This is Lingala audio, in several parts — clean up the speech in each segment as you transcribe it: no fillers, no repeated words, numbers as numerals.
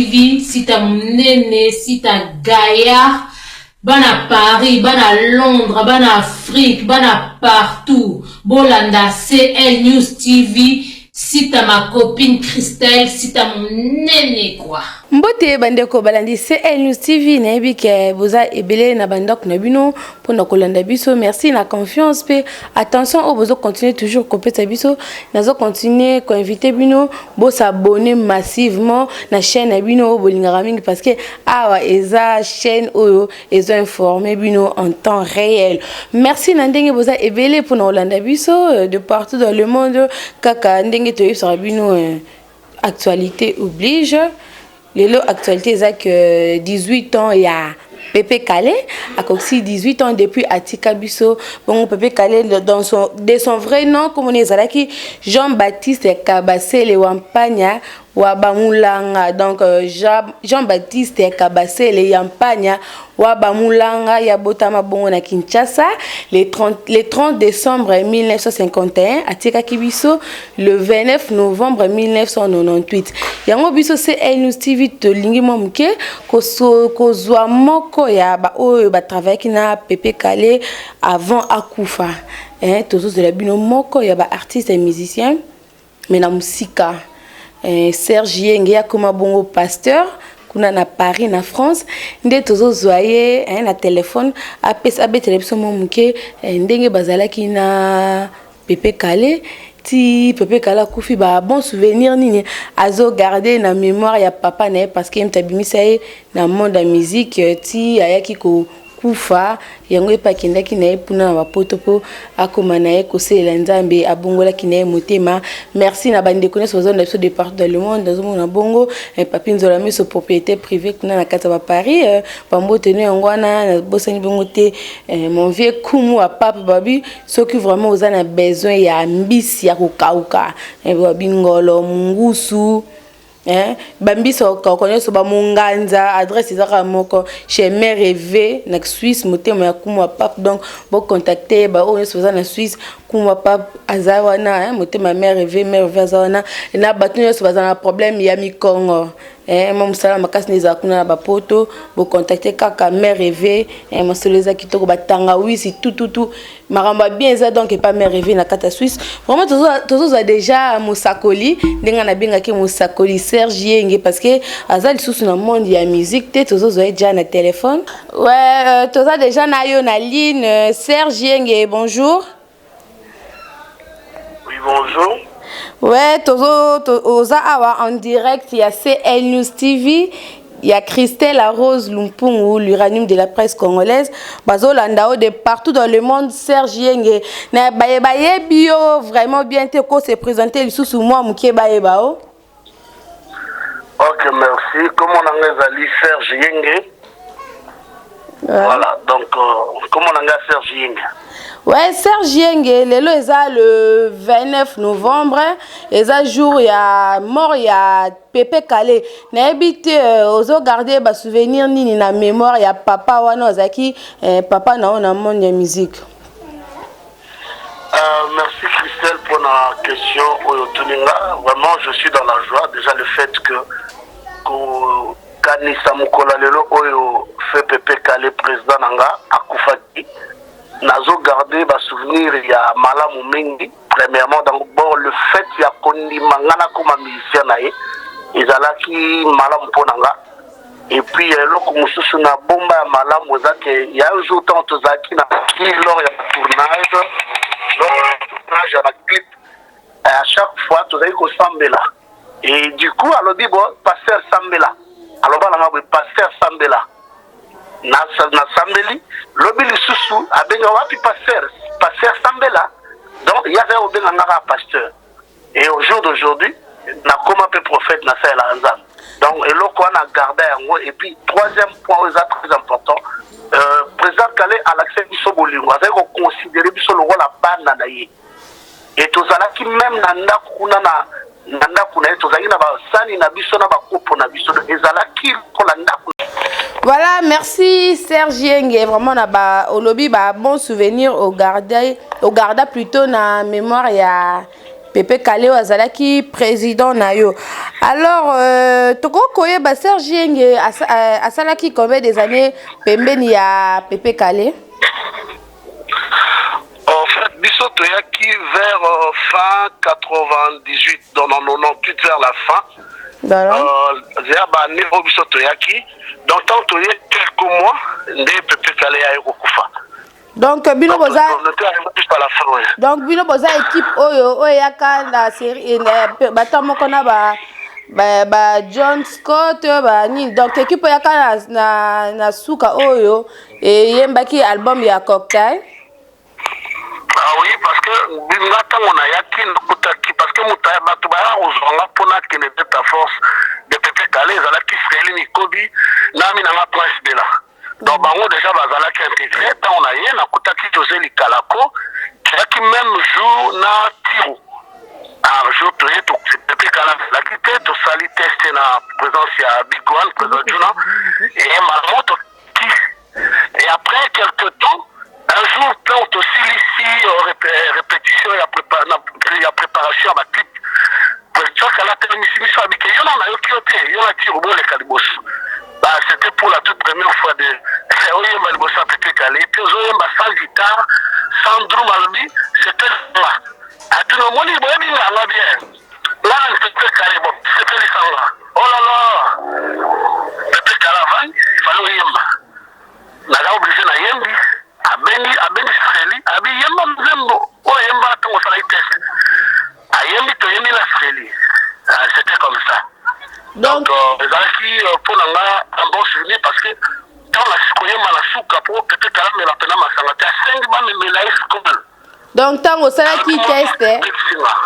TV, sita Munene, sita Gaïa, bana Paris, bana Londres, bana Afrique, bana partout. Bolanda CL News TV, sita ma copine Christelle, sita Munene quoi. Mbote bandeko balandi CL News TV na ebike boza ebele na bandok na bino pour na kolanda biso. Merci na confiance pe attention au bozo continuer toujours compéter biso nazo continuer ko inviter bino bo s'abonner massivement na chaîne na bino bolingara mingi parce que awa eza chaîne oyo ezo informer bino en temps réel. Merci na ndenge boza ebele pour na kolanda biso de partout dans le monde kaka ndenge to yebisa bino actualité oblige. Lelo actualité c'est que 18 ans il y a Pépé Calé a aussi 18 ans depuis Atika Biso. Bon Pépé Calé de son vrai nom comme on est Zalaki Jean-Baptiste Kabasele Wampagna Wabamulanga. Donc Jean-Baptiste Kabasele Yampagna Wabamulanga Yabotama Bongo na Kinshasa le 30 décembre 1951 Atika Kibiso le 29 novembre 1998. Yango biso CL News TV to lingi momuke kozwa moko ya ba oyo ba travailler na Pépé Calé avant akufa. Tozo de la bino moko ya ba artiste et musicien mais na musika. Serge Yenge ya koma bongo pasteur kuna na Paris na France nde tozo zoye na téléphone apesa be télévision momuke ndenge bazalaki na Pépé Calé ti Pépé Calé kufi ba bon souvenir nini azo garder na mémoire ya papa na parce que mtabimisa na monde de musique ti ayaki ko kufa yango epakendaki na ye puna na bapoto po akoma na ye koselela nzambe abongolaki na ye motema. Merci na bandeko nyonso bazona biso de partout dans le monde nazomona bongo papi nzola miso propriété privée kuna na kati ya Paris bambote no yango wana bosani bongo te mon vieux kumu a papa babi soki vraiment oza na besoin ya mbisi ya kokauka babi ngolo mungusu bambiso kokonyoso ba munganza adresse ezaka moko chez Mère Rêvé na Suisse motema ya kumwa pap donc bo contacter ba oyo soza na Suisse kumwa pap azawana motema Mère Rêvé azawana na batu nyoso bazana problème ya mikongo mon sala makasi neza kuna ba poto bo contacter kaka Mère Rêvé mosoleza kitoko batanga wisi tout maramba bien ça donc pas Mère Rêvé na kata Suisse vraiment tozo déjà musakoli ndenga na benga ke musakoli Serge Yenge parce que azali sous na monde ya musique te tozo déjà na téléphone tozo déjà na yo na ligne Serge Yenge bonjour. Oui bonjour. Ouais, oza awa en direct, il y a CL News TV, il y a Christelle Rose Lumpungu, l'uranium de la presse congolaise, Bazo Landao de partout dans le monde, Serge Yenge. Na baye bio vraiment bien te ko se présenter le sous moi mukie baye bao. OK, merci. Comment on a dit Serge Yenge? Voilà, donc comment on a Serge Yenge? Ouais, Serge Yenge, lelo eza le 29 novembre, eza jour ya mort ya Pépé Calé. Na ebite ozo garder ba souvenir nini na mémoire ya papa wana ozaki papa na on monde ya musique. Merci Christelle pour la question Oyotuninga. Vraiment je suis dans la joie déjà le fait que Kanisa Mukola lelo oyo fait Pépé Calé président nanga akufaki. Nazo garder ba souvenir ya malamu mingi premièrement donc bon le fait ya kondi mangana comme musicien nae ezalaki malamu ponanga et puis loko mususu na bomba ya malamu zake ya un jour tant tozaki na lors ya tournage ya la clip à chaque fois tozaki ko sambela et du coup alors dit bon pasteur sambela alors bana ngabwe pasteur sambela na sambeli lobi lisusu abenga wapi pasteur sambela donc il y avait au benga ngaka pasteur et au jour d'aujourd'hui na koma pe prophète na sa la nzam donc eloko na garder yango et puis troisième point très important président Calé à l'accès biso bolingo avec ko considérer biso le rôle la bana na ye et tozalaki même na ndako kuna na ndako na tozalaki na ba sani na biso na ba kopo na biso ezalaki ko la ndako. Voilà, merci Serge Yenge. Vraiment, on a au lobby bon souvenir au garda plutôt na mémoire ya Pepe Kale azalaki président na yo. Alors toko koyeba Serge Yenge asalaki combien des années pembeni ya Pepe Kale? En fait, biso toyaki vers fin 98, dans 98 vers la fin. Zéaba niveau biso toyaki. Donc tant toyé quelques mois, nde Pepe Kale a okufa. Donc bino boza équipe oyo yaka na série bata moko na ba John Scott ba ni donc équipe yaka na suka oyo yembaki album ya Cocktail. Ah oui, parce que binata on a yaki nakutaki parce que mutaya batu ba ozonga pona kene ta force de Pepe Kale zala ki Freli Mikobi na mi na ma place de là. Donc bango déjà bazala ki intégré tant on a yé nakutaki José Likalako qui même jour na tiro. Ah jour to Pepe Kale la quitté to sali test na présence ya Big One présent Juna et ma moto qui et après quelques temps un jour, quand aussi ici, répétition et préparation à ma clip, c'était pour la toute première fois de Pepe Kale. Puis sans guitare, sans drum albi, c'était là. À tout le monde, il bien. Là, Pepe Kale, c'était les sangs. Oh là là, Pepe Kale, il fallait yemba. N'a obligé na yembi. Abeni Freli, abi yemba mzembo, yemba tango sala test. Ayembi to yembi la Freli. C'était comme ça. Donc ezalaki pour nanga un bon souvenir parce que quand la sikoyemba la souka pour Pepe Kale me la pena masanga ta 5 ba me la school. Donc tango sala ki test.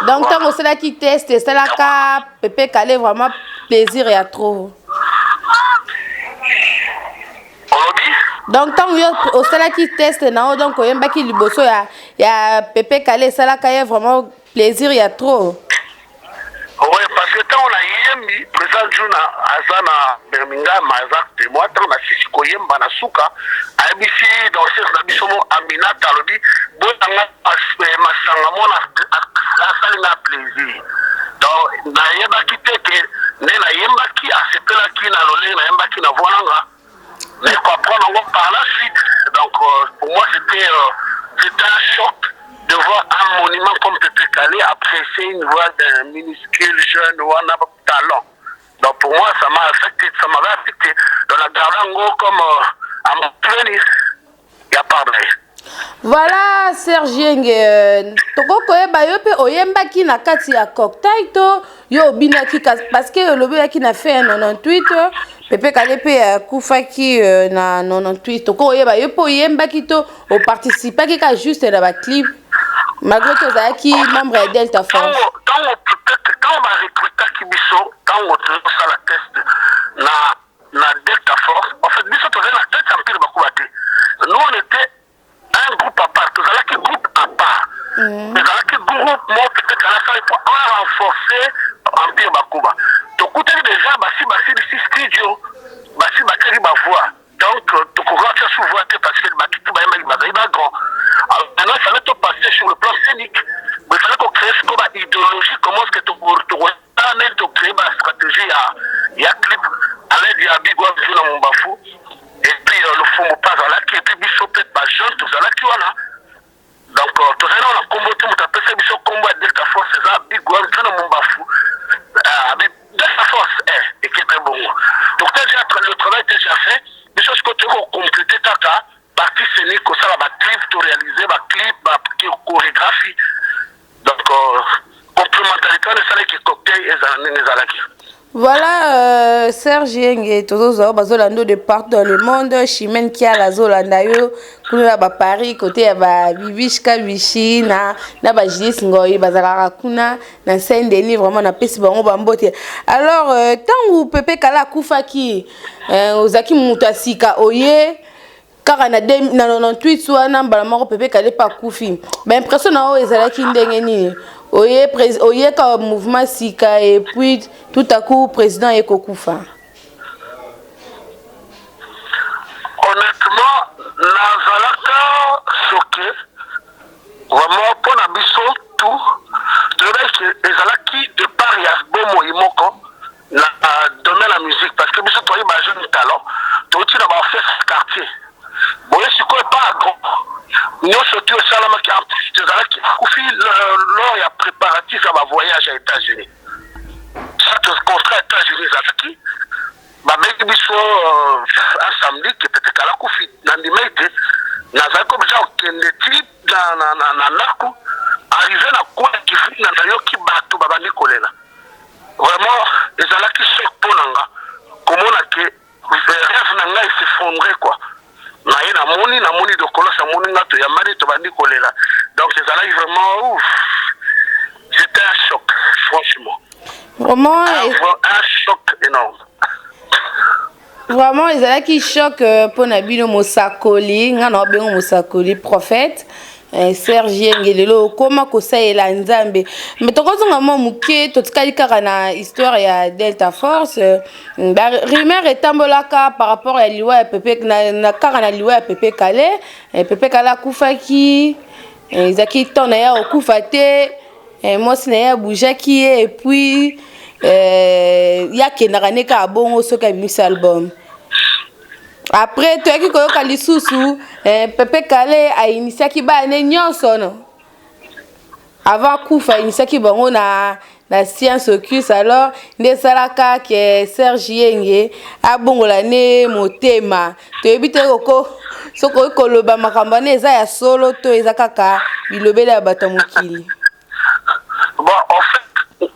Donc tango sala ki test, sala ka Pepe Kale vraiment plaisir et à trop. Donc tant au sala qui teste na donc oyemba ki liboso ya Pepe Kale sala ka vraiment plaisir ya trop. Oui, parce que tant on a yembi présent Juna azana Birmingham azakte moi tant na sisi ko yemba na suka abisi dans ce bisomo Aminata lobi bonanga masanga mona asali na plaisir. Donc na yemba ki teke ne na yemba ki acceptela ki na lolé na yemba ki na volanga. Mais comprendre par la suite. Donc pour moi c'était un choc de voir un monument comme Pepe Kale apprécier une voix d'un minuscule jeune ou un talent. Donc pour moi ça m'a affecté, ça m'avait affecté. Dans la garde comme à mon plaisir, il n'y a pas de vrai. Voilà Serge Yenge toko koyeba yo pe oyembaki na kati ya Cocktail to yo binaki parce que le bébé qui na fait 98 Pepe Kale pe kufaki na 98 toko koyeba yo pe oyembaki to o participaki ka juste na ba clip malgré que zaki membre de Delta Force. Quand on va recruter Kibiso, quand on fait la test na Delta Force, en fait biso to na tête en pile bakubate. Nous on était un groupe à part, tout ça qui groupe à part. Tout ça qui groupe, moi peut-être il faut renforcer Empire Bakuba. Tu écoutes déjà, basi ici studio, basi ba voix. Donc tu courras sur voix parce que le bakitu ba grand. Alors maintenant il fallait te passer sur le plan scénique. Il fallait qu'on crée ce qu'on a idéologie, comment est-ce que tu crées ma stratégie à clip à l'aide de Big One sur mon bafou. Et puis le fond pas là qui et puis biso peut-être pas jeune tout ça là qui voilà. Donc tout ça on a combo tout mon tapé c'est biso combo Delta Force ça Big One sur mon bafou. Delta Force et qui est très bon. Donc déjà le travail est déjà fait. Biso ce que tu veux compléter ta partie scénique ça va clip tout réaliser va clip va chorégraphie. Donc complémentarité de ça qui Cocktail et les alaki. Voilà Serge Yenge tozo bazolando de partout dans le monde Chimène qui a la zolanda yo kuna ba Paris côté ya ba Bibishka Bishi na ba Jilis Ngoyi bazalaka kuna na Saint-Denis vraiment na pesi bango bambote. Alors tant où Pepe Kale kufaki ozaki mutasika oye car na 98 soit na mbala moko Pepe Kale pa kufi ba impression na o ezalaki ndenge nini oye ka mouvement sika et puis tout à coup président Ekokufa. Honnêtement nazalaka choqué vraiment pour na biso tout de ezalaki de part ya bomoi moko na domaine la musique parce que biso toyi ba jeune talent toti na ba fête quartier boye sikoyo pas grand nyonso tu esalamaki ezalaki akufi lors ya préparatif ya bavoyage à États-Unis ça te contrat États-Unis ezalaki babengi biso un samedi ke peut-être kala kufi na ndima ete nazali kobija okende ti na naku arrivé na kona kivi na nayoki bato babandi kolela vraiment ezalaki choc mpo na nga komona ke rêve na ngai s'effondrer quoi naye namoni dokolo namoni nga toyambani tobandi kolela donc ezalaki vraiment ouf c'était un choc franchement vraiment un choc énorme. Vraiment, ils allaient qui choquent pour Nabino Mosakoli, ngana obengo Mosakoli prophète. Serge Ngelelo comment kosa ela nzambe mais to kozonga mo muke to tikali kaka na histoire ya Delta Force ba rumeur etambolaka par rapport à liwa ya Pepe na kaka na liwa ya Pepe Kale Pepe Kala kufaki ezaki tona ya okufa te moi sina ya boujaki et puis ya kenaka ne ka bongo soka bimisa album. Après, tu as dit que les sous Pepe Kale a initié qui ba ne nyonso no. Avant Koufa initié qui bango na science occulte alors ne salaka que Serge Yenge a bongola ne motema. Tu ebite ko soko koloba makamba ne za ya solo to ezakaka bilobela bato mokili. Bon en fait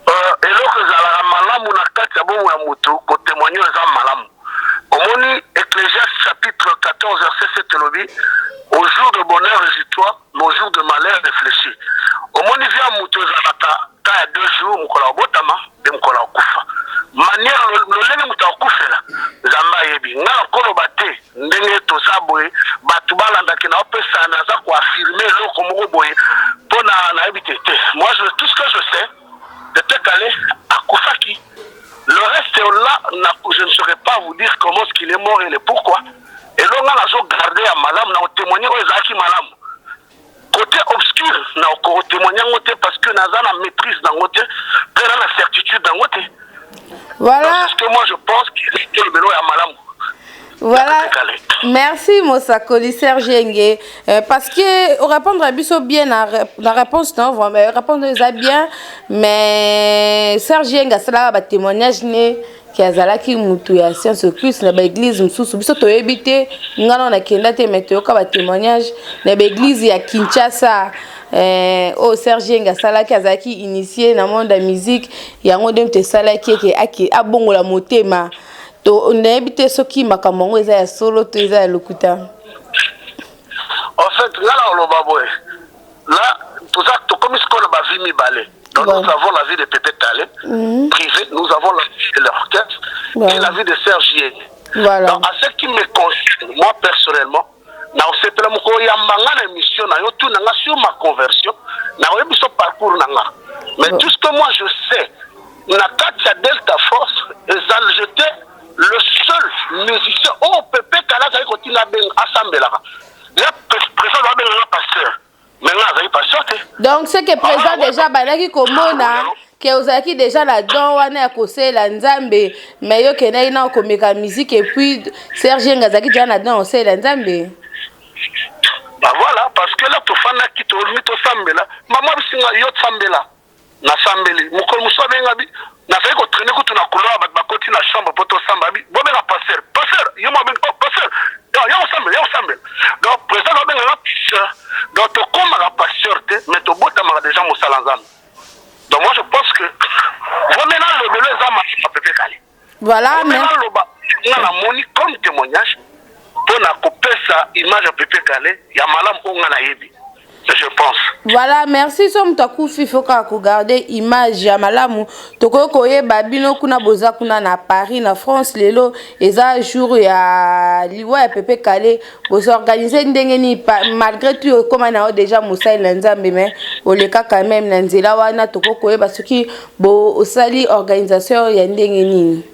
eloko zala malamu na kati ya bongo ya moto ko témoigner za malamu. Omoni Ecclésiaste chapitre 14 verset 7 lobby au jour de bonheur réjouis-toi mais au jour de malheur réfléchis. Omoni via muto zalata ta 2 jours mukola botama et mukola kufa. Manière lolenge muta kufela zamba yebi nga kolo bate ndenge to saboye batu balanda kina opesa na za ko affirmer loko moko boye pona na ebitete. Moi tout ce que je sais de Pepe à Koufaki. Le reste là, je ne saurais pas vous dire comment est-ce qu'il est mort et le pourquoi. Et là, on a gardé à Malam, on a témoigné aux Zaki Malam. Côté obscur, on a témoigné parce que nous avons la maîtrise dans notre côté, la certitude dans notre côté. Voilà. C'est ce que moi je pense qu'il est le vélo à Malam. Voilà. Merci Mosakoli Serge Yenge parce que on répondre à biso bien la réponse non vraiment répondre bien mais Serge Yenge ça va témoignage né qui azalaki mutu ya science occulte na ba église mususu biso to ebité ngana na kenda te meteo ka ba témoignage na ba église ya Kinshasa au Serge Yenge salaki azalaki initié na monde de musique yango dem te salaki ke abongola motema. On a habité ce qui m'a comme ça solo tu es locuta. En fait là on le baboye là tout ça comme ce qu'on a vu mi balé donc nous avons la vie de Pepe Kale privé nous avons la vie de l'orchestre et la vie de Serge Yenge. Voilà. Donc à ce qui me concerne moi personnellement na osepela moko ya mangana émission na yo tout na sur ma conversion na oyebi so parcours nanga mais tout ce que moi je sais na katia Delta Force j'étais le seul musicien au Pepe Kala qui continue à assembler là. Il y a présent le pasteur. Maintenant, il y a pasteur. Donc, ce que présent déjà, Banaki Komona, que vous avez déjà la don, on a causé la Nzambe, mais il y a une comédie musique et puis Serge Ngazaki déjà la don, on sait la Nzambe. Bah voilà, parce que là, tu fais un qui te remet au Sambela. Maman, c'est un yacht Sambela. Na Sambeli. Moukolou Moussa Bengabi. Na fait qu'on traîne quand on a couloir avec ma côté la chambre pour ton sambabi. Bon ben la passer, il m'a ben oh passer. Ya ensemble. Donc président ben la passer. Donc to comme la passer mais to bota ma déjà mon salanzam. Donc moi je pense que vraiment le bébé zama pas Pepe Kale. Voilà mais on a moni comme témoignage pour na couper sa image à Pepe Kale, ya malam on a yebi. Je pense. Voilà, merci somme taku fifoka ko garder image ya malamu toko koye babino kuna boza kuna na Paris na France lelo eza jour ya liwa ya Pepe Kale boza organiser ndenge ni malgré tout comme na déjà Moussa Nzambe mais oleka quand même na nzela wana toko koye basuki bo osali organisation ya ndenge ni.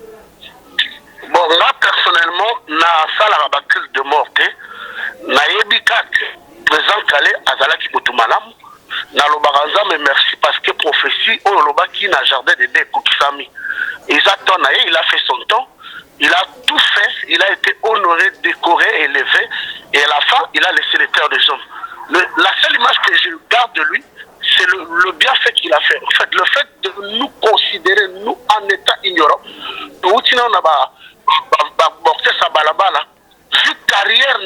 Bon là personnellement na sala baptême de mort na yebi kak président Kale azalaki mutu malamu nalobaka nzambe merci parce que prophétie oyo lobaki na jardin de Dieu ekokisami. Eza temps na ye, il a fait son temps, il a tout fait, il a été honoré, décoré, élevé, et à la fin, il a laissé les terres des hommes. La seule image que je garde de lui, c'est le bienfait qu'il a fait. En fait, le fait de nous considérer, nous, en état ignorant, vu carrière,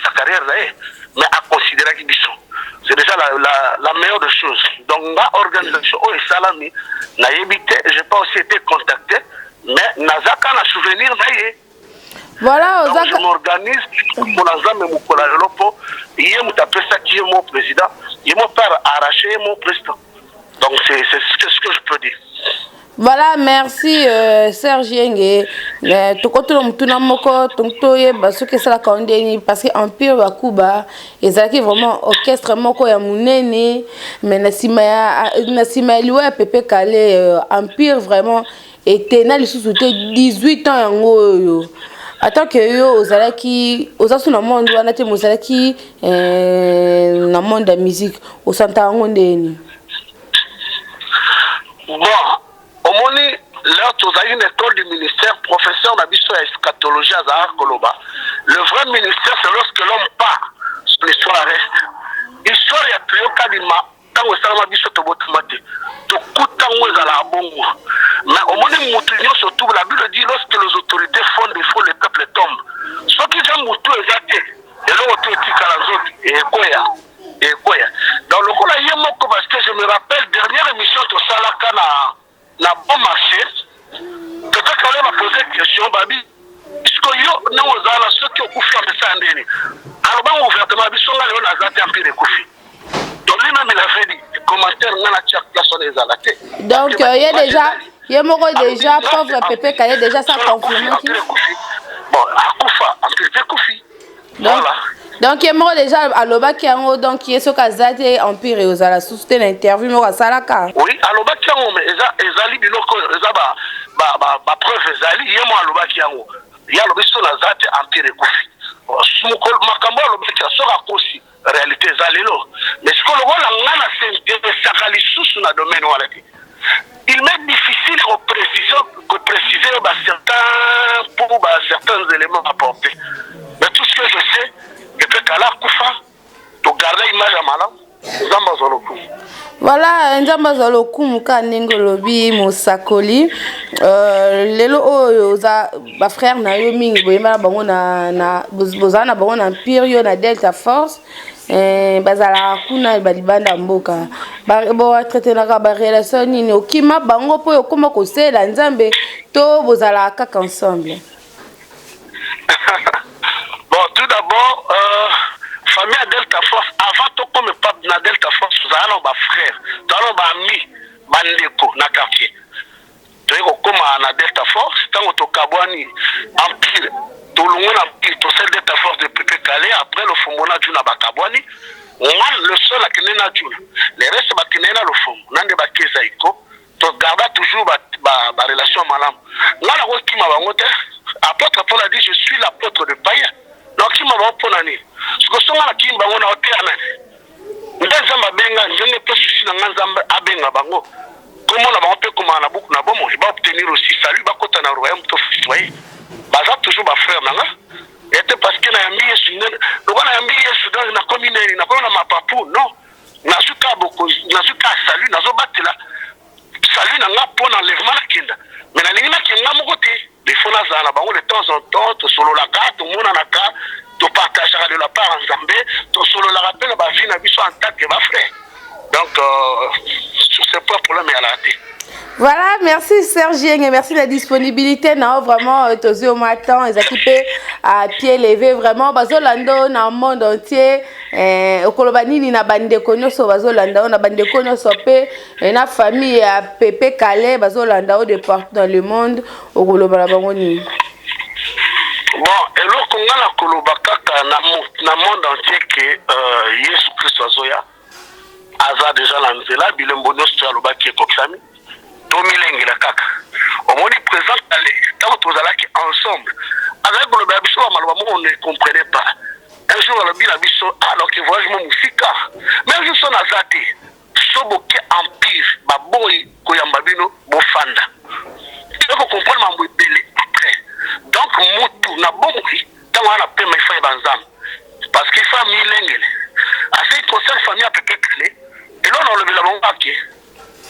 sa carrière, mais à considérer qu'ils sont. C'est déjà la meilleure des choses. Donc, ma organisation, Salami, n'a évité, je n'ai pas aussi été contacté, mais Nazaka n'a souvenir, voilà, donc, je m'organise pour l'ensemble de mon collègue. Il y a mon président, il y a mon père arraché, mon président. Donc, c'est ce que je peux dire. Voilà, merci Serge Yenge. Tokoto mutuna moko tontoye basoke sala kondeni parce que Empire wa Kuba ezalaki vraiment orchestre moko ya munene mais na sima liwa Pepe Kale Empire vraiment était na lisusu te 18 ans yango yo. Attends que yo ozalaki ozasu na monde wana te mozalaki na monde de musique au santa ngo ndeni. Bon, au moni, là, tu as une école du ministère, professeur d'habitation et eschatologie à Zahar Koloba. Le vrai ministère, c'est lorsque l'homme part, l'histoire reste. L'histoire est plus au cas d'Ima, tant que ça m'a dit sur ton botomate. Tu coûtes tant que ça la bongo. Mais au moni, Moutounion, surtout, la Bible dit lorsque les autorités font défaut, le peuple tombe. Soit qu'ils ont Moutou et Zate, et là, tu es Tikalazo, et quoi. Dans le coup, là, il y a mon parce que je me rappelle, dernière émission de Salaka na bon marché, peut-être qu'on m'a posé une question, Babi, est-ce que yo, nous, ceux qui ont couffé en ça, alors, bon, ouvertement, ils sont là, on a zaté un peu de couffé. Donc, lui-même, il a fait des commentaires, on a chaque personne les zalaté. Donc, il y a déjà, il y a déjà, pauvre Pepe Kale, déjà ça confirme. Bon, à Koufa, en plus de Koufi. Voilà. Donc, il y a déjà à Lobakiango, donc qui est ce cas d'Azate Empire et aux ala soutenir l'interview, mais à Salaka. Oui, à Lobakiango, mais Ezali Binoko, Ezaba, preuve Ezali, il y a moi à Lobakiango. Il y a l'obéissance d'Azate Empire et Koufi. Makambo à Lobakiango, sera aussi réalité Zalelo. Mais ce qu'on voit là, on a la sous dans le domaine. Il m'est difficile de préciser certains éléments apportés. Mais tout ce que je sais, depuis qu'Allah Koufa, tu gardes l'image à Malam, Nzamba Zoloku. Voilà, Nzamba Zoloku, Mouka Nengolobi, Moussakoli. Lelo oza ba frère na yo mingi boyema bango na bozana bango na Empire na Delta Force. Bazala kuna balibanda mboka bo traiter na ba relation nini okima bango po yokoma ko sela nzambe to bozala kaka ensemble. Bon, tout d'abord, famille à Delta Force, avant tout comme pape na Delta Force, nous avons des frères, nous avons des amis, bandeko na quartier. Tu es comme na Delta Force, tant que tu Kabwani, Empire, tout le monde Empire, tout celle Delta Force de Pepe Kale, après le Fumona Djuna Bakabwani, le seul à Kenena Djuna. Les restes à Kenena le Fum, Nande Bakezaiko, tu gardes toujours ma relation malam. Là, la route qui m'a vangoté, apôtre Paul a dit, je suis l'apôtre de païen. Donc, qui m'a vangoté, ce que son à qui m'a vangoté, Nzamba Benga, je n'ai pas souci dans Nzamba Abenga Bango. Comment on a fait comme on a beaucoup de bon, je vais obtenir aussi salut, bah quand on a royaume tout foyer. Bah ça toujours ma frère nanga. Et c'est parce que na yambi yesu, le gars na yambi yesu dans na commune, na pas na mapapou, non. Na zuka beaucoup, na zuka salut, na zo batela. Salut nanga pour l'enlèvement la kinda. Mais na lingina kinga mo côté, des fois na zala bango de temps en temps, to solo la carte, tout monde na carte, to partager de la part en Zambé, to solo la rappel ba vie na biso en tant que ma frère. Donc, sur ce point, problème est à la raté. Voilà, merci Serge et merci de la disponibilité. Non, vraiment, tous au matin, les équipés à pied levé, vraiment. Bazolando dans le monde entier. Au Kolobani, il y a bande connu sur Bazolando, on a bande connu sur P. Et la famille à Pepe Kale, Bazolando de partout dans le monde. Au Kolobani. Bon, et là, qu'on a la Kolobakaka dans le monde entier que Jésus Christ Azoya. Aza déjà la nzela bilembo nyonso ya lobaki ekokisami tomilenge la kaka omoni présent ale tant que tozalaki ensemble avec le biso ba maloba on ne comprenait pas un jour le na biso alors que voyage mo musika mais je son azate soboke empire baboy koyamba bino bofanda tu peux comprendre mambo ebele après donc mutu na bomki tango ana pema ifa banzam parce que fa milengele assez concerne famille à peut-être clé et là on le la bombake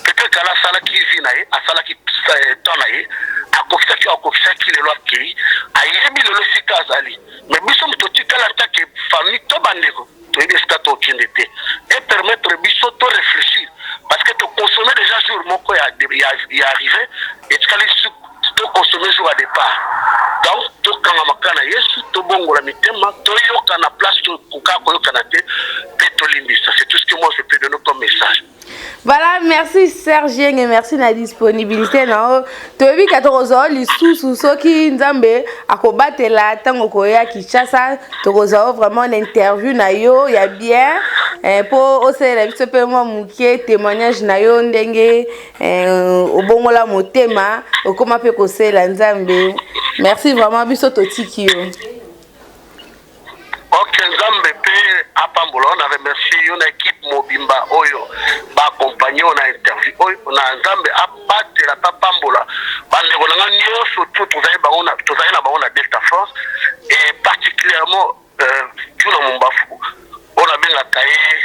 peut-être qu'à la sala qui vinae à sala qui tonae a kofisa ki le loi ki ayebi le sika azali mais biso mtotika la take famille to bandeko to ide stato kindete et permettre biso to réfléchir parce que to consommer déjà jour moko ya arrivé et tu cali to consommer jour à départ donc to kanga makana yesu to bongola mitema to yoka na place to kuka ko yoka na te to limbisa c'est tout ce que moi je peux donner comme message. Voilà, merci Serge et merci la disponibilité. Tu as vu que tu as les sous qui nzambe akobate la tango koya Kinshasa, tu as vraiment l'interview na yo, ya bien pour aussi la biso pe moi mukie témoignage na yo ndenge obongola motema okoma pe kose la nzambe. Merci vraiment biso totiki yo. Ok, nzambe pe apambola on avait merci une équipe mobimba oyo ba accompagner on a interview oyo on a nzambe apate la papambola bande ko nga nyoso tout tozali na ba on a Delta Force et particulièrement tuna mumbafu on a bien la taille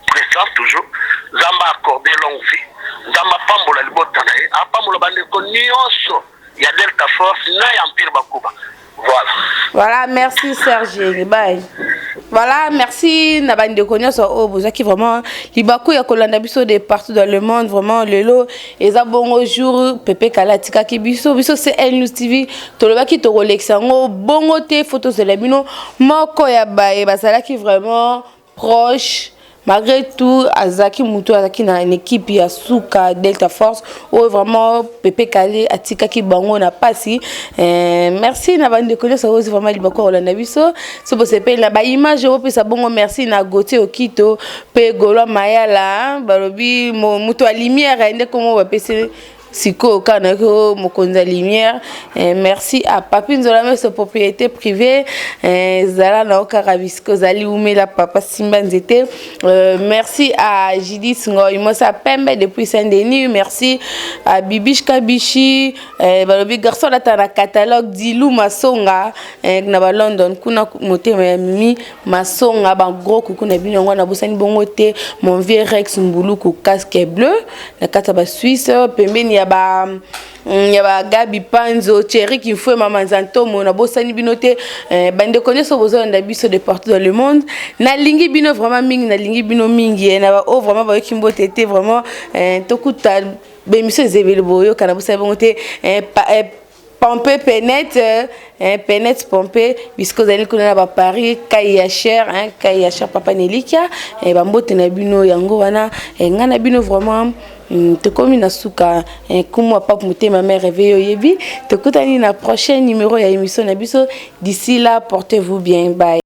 présence toujours nzamba accordé longue vie nzamba pambola libota na ye apambola bande ko nyoso ya Delta Force na ya empire bakuba. Voilà. Voilà, merci Serge. Bye. Voilà, merci Nabande Konyo so vous qui vraiment libaku ya kolanda biso de partout dans le monde vraiment lelo eza bongo jour Pepe Kalatika ki biso c'est CL TV to le baki to kolexango bongo te photos de la bino moko ya bae basala ki vraiment proche. Malgré tout, Azaki Moutou Azaki na une équipe ya Souka Delta Force où vraiment Pepe Kale Atika ki bango na pasi. Merci na bande connait ça aussi vraiment libako Rolanda biso. So bo sepe na ba image o pe sa bongo merci na Gauthier Okito pe Golo Mayala balobi Moutou a lumière ende comment ba pese Siko Kanako Mokonza Lumière. Merci à Papi Nzolame, sa propriété privée. Zala Naoka Ravisco Zali Oumela Papa Simba Nzete. Merci à Jidis Ngoy Mosa Pembe depuis Saint-Denis. Merci à Bibish Kabishi. Balobi garçon là dans catalogue Dilou Masonga. Na London kuna moté Miami Masonga ban gros coucou na bino ngwana bosani bongote mon vieux Rex Mbulu ku casque bleu na kataba Suisse pembeni ya ba Gabi Panzo Thierry qui fait maman Zanto mona bosani binote bande connaissance bozo na biso de partout dans le monde na lingi bino vraiment mingi na lingi bino mingi na ba vraiment ba kimbo tete vraiment tokuta bemission zebele boyo kana bosani bongote Pompé Penet Pompé puisque vous allez connaître à Paris Kayacher Papa Nelikia et bambote na bino yango wana ngana bino vraiment te comme na suka comme papa motema mère réveillé yebi te kutani na prochain numéro ya émission na biso d'ici là portez-vous bien bye.